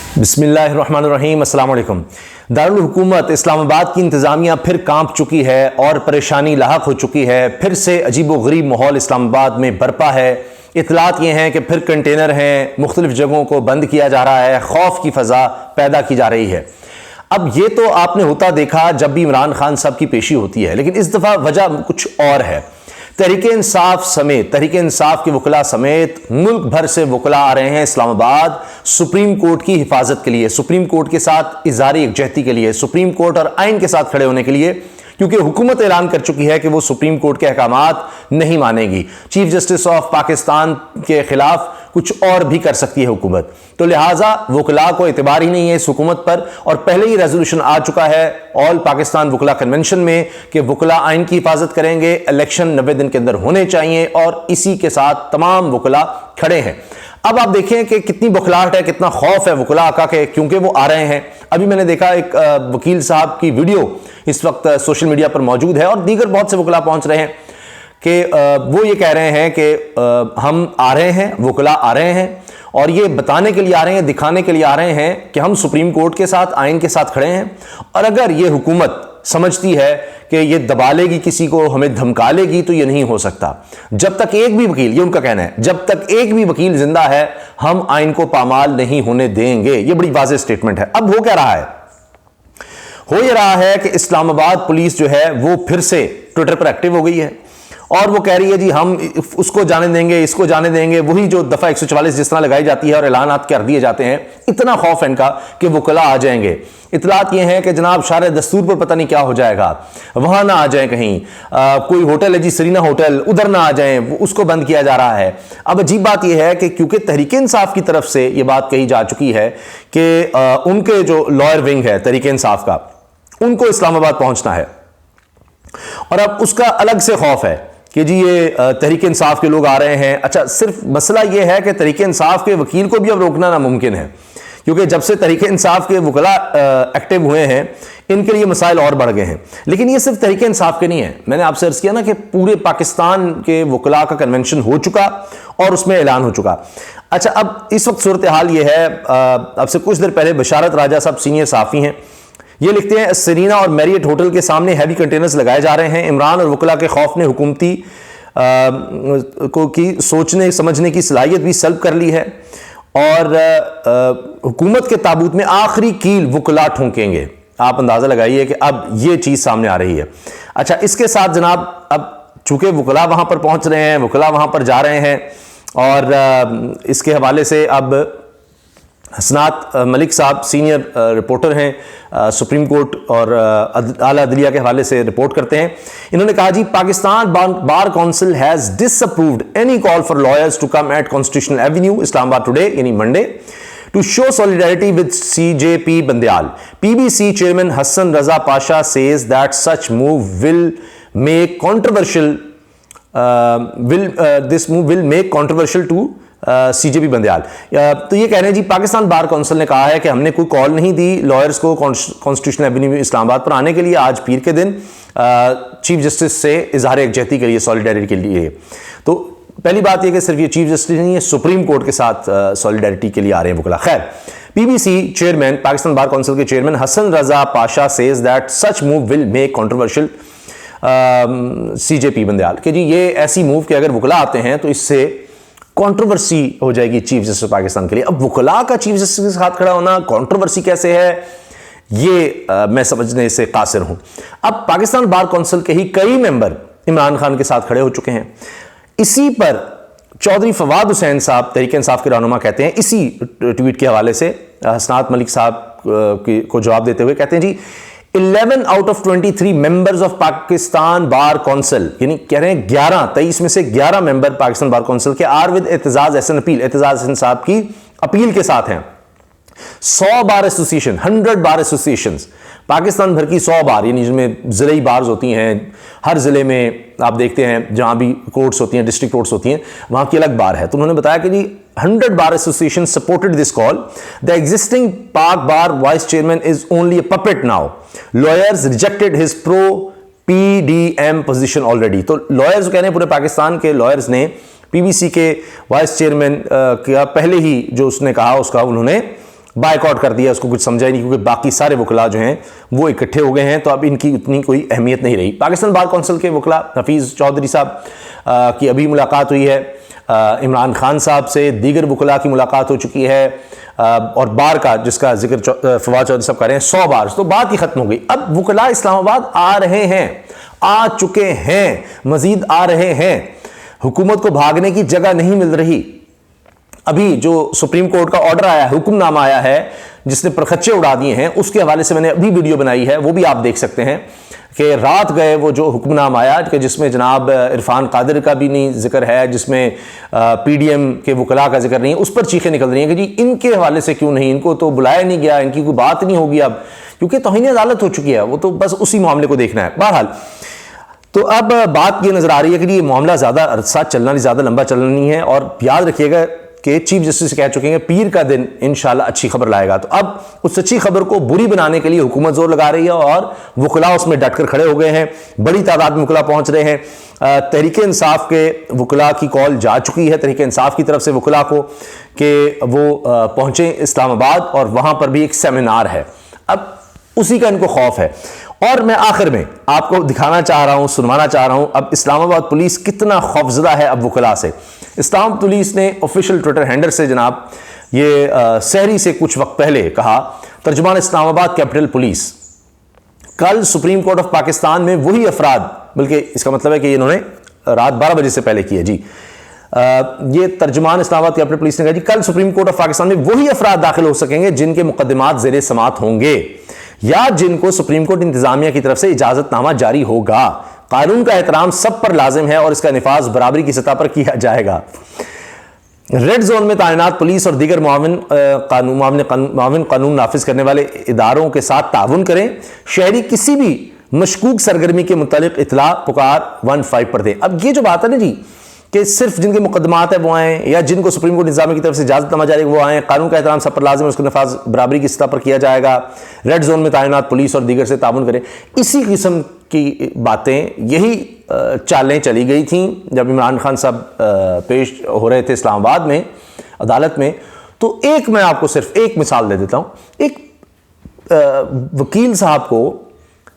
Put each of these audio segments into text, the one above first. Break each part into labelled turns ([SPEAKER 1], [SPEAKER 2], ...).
[SPEAKER 1] बिस्मिल्लाहिर्रहमानिर्रहीम, अस्सलाम वालेकुम। दारुल हुकूमत इस्लामाबाद की इंतज़ामिया फिर कांप चुकी है और परेशानी लाहक हो चुकी है। फिर से अजीब व गरीब माहौल इस्लामाबाद में बरपा है। इतलात ये हैं कि फिर कंटेनर हैं, मुख्तलिफ जगहों को बंद किया जा रहा है, खौफ की फ़ज़ा पैदा की जा रही है। अब ये तो आपने होता देखा जब भी इमरान खान साहब की पेशी होती है, लेकिन इस दफ़ा वजह कुछ और है। तहरीक इंसाफ समेत, तहरीक इंसाफ के वकला समेत मुल्क भर से वकला आ रहे हैं इस्लामाबाद सुप्रीम कोर्ट की हिफाजत के लिए, सुप्रीम कोर्ट के साथ इज़हार यकजहती के लिए, सुप्रीम कोर्ट और आइन के साथ खड़े होने के लिए, क्योंकि हुकूमत ऐलान कर चुकी है कि वो सुप्रीम कोर्ट के अहकामात नहीं मानेगी। चीफ जस्टिस ऑफ पाकिस्तान के खिलाफ कुछ और भी कर सकती है हुकूमत, तो लिहाजा वकला को एतबार ही नहीं है इस हुकूमत पर। और पहले ही रेजोल्यूशन आ चुका है ऑल पाकिस्तान वकला कन्वेंशन में कि वकला आइन की हिफाजत करेंगे, इलेक्शन 90 दिन के अंदर होने चाहिए, और इसी के साथ तमाम वकला खड़े हैं। अब आप देखें कि कितनी बौखलाहट है, कितना खौफ है वकला का, क्योंकि वो आ रहे हैं। अभी मैंने देखा एक वकील साहब की वीडियो इस वक्त सोशल मीडिया पर मौजूद है और दीगर बहुत से वकला पहुंच रहे हैं कि वो ये कह रहे हैं कि हम आ रहे हैं, वकला आ रहे हैं और ये बताने के लिए आ रहे हैं, दिखाने के लिए आ रहे हैं कि हम सुप्रीम कोर्ट के साथ, आइन के साथ खड़े हैं। और अगर ये हुकूमत समझती है कि ये दबा लेगी किसी को, हमें धमका लेगी, तो ये नहीं हो सकता। जब तक एक भी वकील, ये उनका कहना है, जब तक एक भी वकील जिंदा है हम आइन को पामाल नहीं होने देंगे। ये बड़ी वाज़ेह स्टेटमेंट है। अब हो क्या रहा है? हो ये रहा है कि इस्लामाबाद पुलिस जो है वो फिर से ट्विटर पर एक्टिव हो गई है और वो कह रही है जी हम उसको जाने देंगे, इसको जाने देंगे। वही जो दफा 144 जिस तरह लगाई जाती है और ऐलानात कर दिए जाते हैं। इतना खौफ है इनका कि वकला आ जाएंगे। इतलात ये हैं कि जनाब शारे दस्तूर पर पता नहीं क्या हो जाएगा, वहां ना आ जाए कहीं, कोई होटल है जी सरीना होटल, उधर ना आ जाए, उसको बंद किया जा रहा है। अब अजीब बात यह है कि क्योंकि तहरीक इंसाफ की तरफ से यह बात कही जा चुकी है कि उनके जो लॉयर विंग है तहरीक इंसाफ का, उनको इस्लामाबाद पहुंचना है और अब उसका अलग से खौफ है कि जी ये तहरीक इंसाफ के लोग आ रहे हैं। अच्छा, सिर्फ मसला ये है कि तहरीक इंसाफ के वकील को भी अब रोकना नामुमकिन है, क्योंकि जब से तहरीक इंसाफ के वकला एक्टिव हुए हैं इनके लिए मसाइल और बढ़ गए हैं। लेकिन ये सिर्फ तहरीक इंसाफ के नहीं है। मैंने आपसे अर्ज किया ना कि पूरे पाकिस्तान के वकला का कन्वेंशन हो चुका और उसमें ऐलान हो चुका। अच्छा, अब इस वक्त सूरत हाल ये है, अब से कुछ देर पहले बशारत राजा साहब सीनियर साफ़ी हैं, ये लिखते हैं सरीना और मैरियट होटल के सामने हैवी कंटेनर्स लगाए जा रहे हैं। इमरान और वकला के खौफ ने हुकूमती को की सोचने समझने की सलाहियत भी सल्ब कर ली है और हुकूमत के ताबूत में आखिरी कील वकला ठोंकेंगे। आप अंदाज़ा लगाइए कि अब ये चीज़ सामने आ रही है। अच्छा, इसके साथ जनाब अब चूंकि वकला वहाँ पर पहुँच रहे हैं, वकला वहाँ पर जा रहे हैं और इसके हवाले से अब हसनात मलिक साहब सीनियर रिपोर्टर हैं, सुप्रीम कोर्ट और आला अदलिया के हवाले से रिपोर्ट करते हैं। इन्होंने कहा जी Pakistan bar council has disapproved any call for lawyers to come at constitutional avenue Islamabad today यानी Monday to show solidarity with CJP Bandial. PBC chairman Hasan Raza Pasha says that such move will make controversial this move will make controversial to CJP Bandial. तो ये कह रहे हैं जी Pakistan bar council ने कहा है कि हमने कोई कॉल नहीं दी लॉयर्स को कॉन्स्टिट्यूशनल एवेन्यू इस्लामाबाद पर आने के लिए आज पीर के दिन चीफ जस्टिस से इजहार यकजहती के लिए, सॉलिडारिटी के लिए। तो पहली बात यह कि सिर्फ ये चीफ जस्टिस नहीं है, सुप्रीम कोर्ट के साथ सॉलिडारिटी के लिए आ रहे हैं वकला। खैर, PBC chairman, Pakistan bar council के chairman Hasan Raza Pasha says that such move will make controversial CJP Bandial कि जी ये ऐसी मूव कि अगर वकला आते हैं तो इससे कंट्रोवर्सी हो जाएगी चीफ जस्टिस पाकिस्तान के लिए। अब वकला का चीफ जस्टिस के साथ खड़ा होना कंट्रोवर्सी कैसे है, ये मैं समझने से कासिर हूं। अब पाकिस्तान बार काउंसिल के ही कई मेंबर इमरान खान के साथ खड़े हो चुके हैं। इसी पर चौधरी फवाद हुसैन साहब तहरीक इंसाफ के रहनुमा कहते हैं, इसी ट्वीट के हवाले से हसनात मलिक साहब को जवाब देते हुए कहते हैं जी 11 out of 23 members of Pakistan bar council, यानी कह रहे हैं 23 में से 11 मेंबर पाकिस्तान बार काउंसिल के are with Aitzaz Ahsan appeal, Aitzaz Ahsan साहब की अपील के साथ हैं। 100 bar association, 100 bar association, Pakistan भर की 100 बार, यानी जिसमें ज़िले बार्स होती हैं, हर ज़िले में आप देखते हैं जहाँ भी कोर्ट्स होती हैं, डिस्ट्रिक्ट कोर्ट्स होती हैं, वहाँ की अलग बार है। तो उन्होंने बताया कि जी 100 bar association supported this call. The existing Pak bar vice chairman is only a puppet now. Lawyers rejected his pro PDM position already. तो लॉयर्स कह रहे हैं, पूरे पाकिस्तान के लॉयर्स ने PBC के वाइस चेयरमैन का पहले ही जो उसने कहा उसका उन्होंने बायकॉट कर दिया, उसको कुछ समझा ही नहीं, क्योंकि बाकी सारे वकला जो हैं वो इकट्ठे हो गए हैं, तो अब इनकी उतनी कोई अहमियत नहीं रही। पाकिस्तान बार कौंसिल के वकला हफीज़ चौधरी साहब की अभी मुलाकात हुई है, इमरान खान साहब से दीगर वकला की मुलाकात हो चुकी है, और बार का जिसका जिक्र फवाद चौधरी साहब कर रहे हैं 100 बार, तो बात ही खत्म हो गई। अब वकला इस्लामाबाद आ रहे हैं, आ चुके हैं, मजीद आ रहे हैं। हुकूमत को भागने की जगह नहीं मिल रही। अभी जो सुप्रीम कोर्ट का ऑर्डर आया है, हुक्मनामा आया है जिसने परखच्चे उड़ा दिए हैं, उसके हवाले से मैंने अभी वीडियो बनाई है, वो भी आप देख सकते हैं कि रात गए वो जो हुक्मनामा आया कि जिसमें जनाब इरफान कादिर का भी नहीं जिक्र है, जिसमें पीडीएम के वकला का जिक्र नहीं है, उस पर चीखें निकल रही हैं कि जी इनके हवाले से क्यों नहीं, इनको तो बुलाया नहीं गया, इनकी कोई बात नहीं होगी अब, क्योंकि तौहीन अदालत हो चुकी है, वो तो बस उसी मामले को देखना है। बहरहाल तो अब बात ये नजर आ रही है कि ये मामला ज्यादा अरसा चलना नहीं, ज्यादा लंबा चलना नहीं है, और याद रखिएगा कि चीफ जस्टिस कह चुके हैं पीर का दिन इंशाल्लाह अच्छी खबर लाएगा। तो अब उस अच्छी खबर को बुरी बनाने के लिए हुकूमत जोर लगा रही है, और वकला उसमें डटकर खड़े हो गए हैं, बड़ी तादाद में वकला पहुंच रहे हैं। तहरीक इंसाफ के वकला की कॉल जा चुकी है तहरीक इंसाफ की तरफ से वकला को कि वो पहुंचे इस्लामाबाद, और वहां पर भी एक सेमिनार है। अब उसी का इनको खौफ है। और मैं आखिर में आपको दिखाना चाह रहा हूं, सुनवाना चाह रहा हूं अब इस्लामाबाद पुलिस कितना खौफजदा है अब वकला से। इस्लाम पुलिस ने ऑफिशियल ट्विटर हैंडल से जनाब ये सहरी से कुछ वक्त पहले कहा, तर्जुमान इस्लामाबाद कैपिटल पुलिस कल सुप्रीम कोर्ट ऑफ पाकिस्तान में वही अफराद, बल्कि इसका मतलब है कि इन्होंने रात 12 बजे से पहले किया जी, ये तर्जुमान इस्लामाबाद कैपिटल पुलिस ने कहा जी कल सुप्रीम कोर्ट ऑफ पाकिस्तान में वही अफराद दाखिल हो सकेंगे जिनके मुकदमात ज़ेरे समात होंगे या जिनको सुप्रीम कोर्ट इंतजामिया की तरफ से इजाजतनामा जारी होगा। कानून का एहतराम सब पर लाजिम है और इसका निफाज बराबरी की सतह पर किया जाएगा। रेड जोन में तैनात पुलिस और दीगर माविन कानून नाफिज करने वाले इदारों के साथ ताउन करें। शहरी किसी भी मशकूक सरगर्मी के मुतालिक इतला पुकार 15 पर दें। अब ये जो बात है ना जी कि सिर्फ जिनके मुकदमात है वो आए, या जिनको सुप्रीम कोर्ट इंतजामिया की तरफ से इजाजतनामा जारी वो आए, कानून का एहतराम सब पर लाजिम है, उसका नफाज बराबरी की सतह पर किया जाएगा। रेड जोन में तैनात पुलिस और दीगर से ताउन करें। इसी किस्म की बातें, यही चालें चली गई थी जब इमरान खान साहब पेश हो रहे थे इस्लामाबाद में अदालत में। तो एक मैं आपको सिर्फ एक मिसाल दे देता हूँ। एक वकील साहब को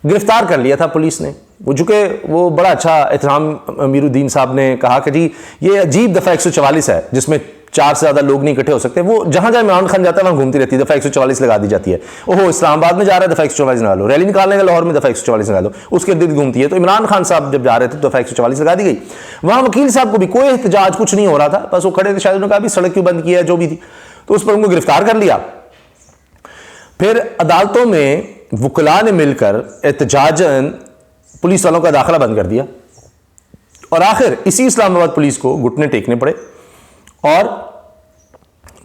[SPEAKER 1] गिरफ्तार कर लिया था पुलिस ने, वो चूँकि वो बड़ा अच्छा एहतराम अमीरुद्दीन साहब ने कहा कि जी ये अजीब दफ़ा 144 है जिसमें 4 से ज़्यादा लोग नहीं इकट्ठे हो सकते। वो जहाँ जहाँ इमरान खान जाता है वहाँ घूमती रहती है, दफ़ा 144 लगा दी जाती है। ओहो इस्लामाबाद में जा रहा है, दफ़ा 144 लगा लो। रैली निकालने का लाहौर में, दफ़ा 144 लगा लो। उसके इर्द गिर्द घूमती है। तो इमरान खान साहब जब जा रहे थे तो दफ़ा 144 लगा दी गई। वहाँ वकील साहब को भी कोई एहतजाज कुछ नहीं हो रहा था, बस वो खड़े थे, शायद उन्होंने कहा भी सड़क क्यों बंद किया है, जो भी थी, तो उस पर उनको गिरफ्तार कर लिया। फिर अदालतों में वकला ने मिलकर एहतजाजन पुलिस वालों का दाखिला बंद कर दिया, और आखिर इसी इस्लामाबाद पुलिस को घुटने टेकने पड़े, और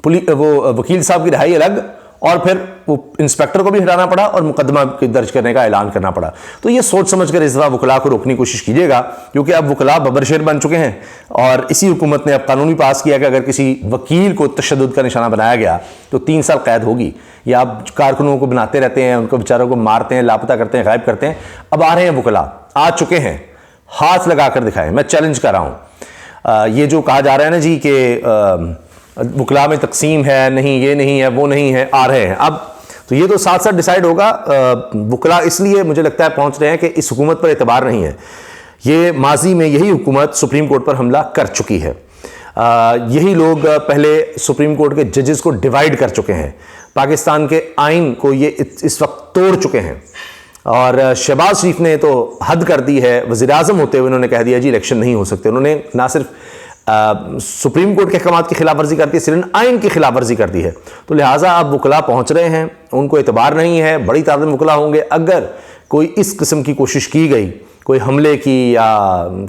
[SPEAKER 1] वो वकील साहब की रिहाई अलग, और फिर वो इंस्पेक्टर को भी हटाना पड़ा और मुकदमा दर्ज करने का ऐलान करना पड़ा। तो ये सोच समझकर इस दफ़ा वकला को रोकने की कोशिश कीजिएगा, क्योंकि अब वकला बबरशेर बन चुके हैं, और इसी हुकूमत ने अब कानून भी पास किया कि अगर किसी वकील को तशद्दुद का निशाना बनाया गया तो 3 साल कैद होगी। या आप कारकुनों को बनाते रहते हैं, उनको बेचारों को मारते हैं, लापता करते हैं, गायब करते हैं। अब आ रहे हैं वकला, आ चुके हैं, हाथ लगा कर दिखाएं। मैं चैलेंज कर रहा हूँ। ये जो कहा जा रहा है ना जी कि वकला में तकसीम है, नहीं ये नहीं है, वो नहीं है, आ रहे हैं अब। तो ये तो साथ साथ डिसाइड होगा। वकला इसलिए मुझे लगता है पहुंच रहे हैं कि इस हुकूमत पर एतबार नहीं है। ये माजी में यही हुकूमत सुप्रीम कोर्ट पर हमला कर चुकी है। यही लोग पहले सुप्रीम कोर्ट के जजेस को डिवाइड कर चुके हैं, पाकिस्तान के आइन को ये इस वक्त तोड़ चुके हैं। और शहबाज शरीफ ने तो हद कर दी है, वज़ीर आज़म होते हुए उन्होंने कह दिया जी इलेक्शन नहीं हो सकते। उन्होंने ना सिर्फ सुप्रीम कोर्ट के अहकामात की खिलाफ वर्जी करती है, सिर्फ आइन की खिलाफ वर्जी करती है। तो लिहाजा अब वकला पहुंच रहे हैं, उनको एतबार नहीं है, बड़ी तादाद में वकला होंगे। अगर कोई इस किस्म की कोशिश की गई, कोई हमले की या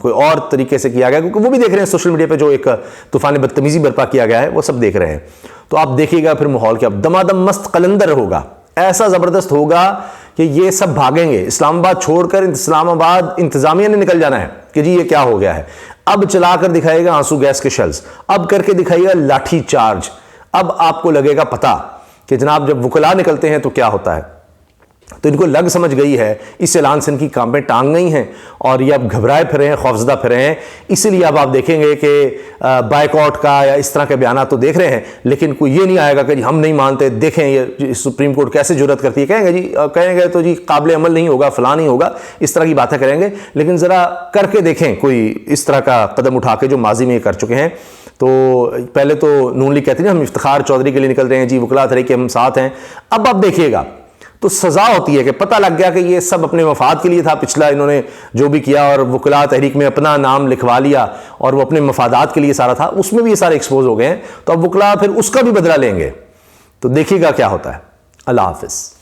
[SPEAKER 1] कोई और तरीके से किया गया, क्योंकि वो भी देख रहे हैं सोशल मीडिया पे जो एक तूफान बदतमीजी बर्पा किया गया है, वो सब देख रहे हैं। तो आप देखिएगा फिर माहौल क्या दमादम मस्त कलंदर होगा, ऐसा ज़बरदस्त होगा कि ये सब भागेंगे। इस्लामाबाद छोड़कर इस्लामाबाद इंतजामिया ने निकल जाना है कि जी ये क्या हो गया है। अब चलाकर दिखाएगा आंसू गैस के शेल्स, अब करके दिखाएगा लाठी चार्ज। अब आपको लगेगा पता कि जनाब जब वकला निकलते हैं तो क्या होता है। तो इनको लग समझ गई है, इस ऐलान से इनकी कांपें टांग गई हैं और ये अब घबराए फिरे हैं, खौफजदा फिरे हैं। इसीलिए अब आप देखेंगे कि बायकॉट का या इस तरह के बयान तो देख रहे हैं, लेकिन कोई ये नहीं आएगा कि जी हम नहीं मानते, देखें ये सुप्रीम कोर्ट कैसे जुर्रत करती है। कहेंगे तो जी काबिल अमल नहीं होगा, फलां नहीं होगा, इस तरह की बातें करेंगे। लेकिन ज़रा करके देखें कोई इस तरह का कदम उठा के, जो माजी में कर चुके हैं। तो पहले तो नून लीग कहती है हम इफ्तिखार चौधरी के लिए निकल रहे हैं जी, वकला तहरीक हम साथ हैं। अब आप देखिएगा तो सज़ा होती है कि पता लग गया कि ये सब अपने मफाद के लिए था, पिछला इन्होंने जो भी किया और वकला तहरीक में अपना नाम लिखवा लिया और वो अपने मफादात के लिए सारा था, उसमें भी ये सारे एक्सपोज हो गए हैं। तो अब वकला फिर उसका भी बदला लेंगे। तो देखिएगा क्या होता है। अल्लाह हाफिज़।